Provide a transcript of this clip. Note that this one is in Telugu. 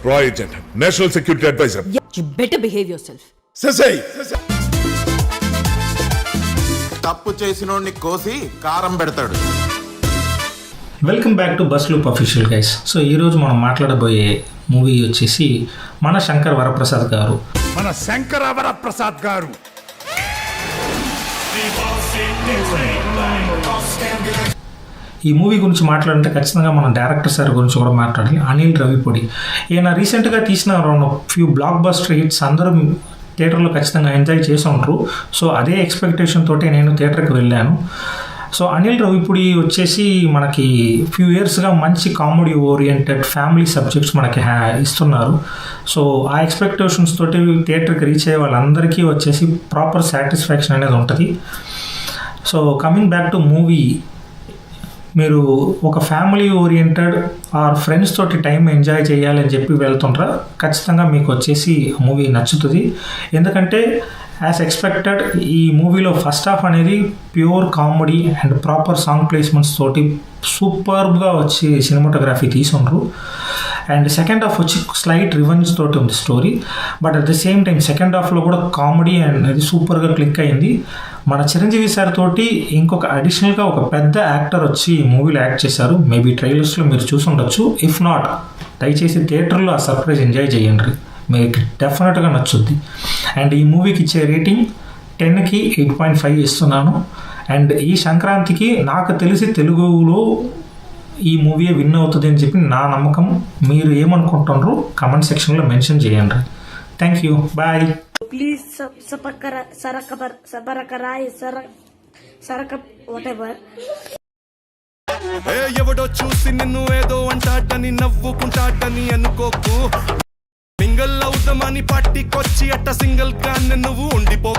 Raw agent, National Security Advisor. You better behave yourself. Sensei! తప్పు చేసినోడిని కోసి కారం పెడతాడు. Welcome back to bus loop official guys. So ఈరోజు మనం మాట్లాడబోయే మూవీ వచ్చేసి మన శంకర్ వరప్రసాద్ గారు. మన శంకర వరప్రసాద్ గారు ఈ మూవీ గురించి మాట్లాడంటే ఖచ్చితంగా మనం డైరెక్టర్ సార్ గురించి కూడా మాట్లాడాలి. అనిల్ రవిపొడి. ఈయన రీసెంట్గా తీసిన ఫ్యూ బ్లాక్ బస్టర్ హిట్స్ అందరూ థియేటర్లో ఖచ్చితంగా ఎంజాయ్ చేసి ఉంటారు. సో అదే ఎక్స్పెక్టేషన్ తోటి నేను థియేటర్కి వెళ్ళాను. సో అనిల్ రవిపూడి వచ్చేసి మనకి ఫ్యూ ఇయర్స్గా మంచి కామెడీ ఓరియంటెడ్ ఫ్యామిలీ సబ్జెక్ట్స్ మనకి ఇస్తున్నారు. సో ఆ ఎక్స్పెక్టేషన్స్ తోటి థియేటర్కి రీచ్ అయ్యే వాళ్ళందరికీ వచ్చేసి ప్రాపర్ సాటిస్ఫాక్షన్ అనేది ఉంటుంది. So coming back to movie, మీరు ఒక ఫ్యామిలీ ఓరియంటెడ్ ఆర్ ఫ్రెండ్స్ తోటి టైం ఎంజాయ్ చేయాలని చెప్పి వెళ్తుంటారా, ఖచ్చితంగా మీకు వచ్చేసి మూవీ నచ్చుతుంది. ఎందుకంటే యాజ్ ఎక్స్పెక్టెడ్ ఈ మూవీలో ఫస్ట్ హాఫ్ అనేది pure comedy and proper song placements తోటి సూపర్గా వచ్చి సినిమాటోగ్రఫీ తీసుండ్రు. అండ్ సెకండ్ హాఫ్ వచ్చి స్లైట్ రివెంజ్ తోటి ఉంది story. But at the same time second హాఫ్లో కూడా కామెడీ అండ్ అది సూపర్గా క్లిక్ అయింది. మన చిరంజీవి సార్ తోటి ఇంకొక అడిషనల్గా ఒక పెద్ద యాక్టర్ వచ్చి ఈ మూవీలో యాక్ట్ చేశారు. మేబీ ట్రైలర్స్లో మీరు చూసి ఉండొచ్చు. ఇఫ్ నాట్, దయచేసి థియేటర్లో ఆ సర్ప్రైజ్ ఎంజాయ్ చేయండి, మీకు డెఫినెట్గా నచ్చుద్ది. అండ్ ఈ మూవీకి ఇచ్చే రేటింగ్ 10కి 8.5 ఇస్తున్నాను. అండ్ ఈ సంక్రాంతికి నాకు తెలిసి తెలుగులో ఈ మూవీ విన్ అవుతుంది అని చెప్పి నా నమ్మకం. మీరు ఏమనుకుంటున్నారో కమెంట్ సెక్షన్లో మెన్షన్ చేయండి. Thank you, bye. Please Saraka whatever. ఎవడో చూసి నిన్ను ఏదో అంటాడని నవ్వుకుంటాడని అనుకోకు. సింగల్ అవుతామని పట్టికొచ్చి అట్ట సింగిల్ గా నువ్వు ఉండిపో.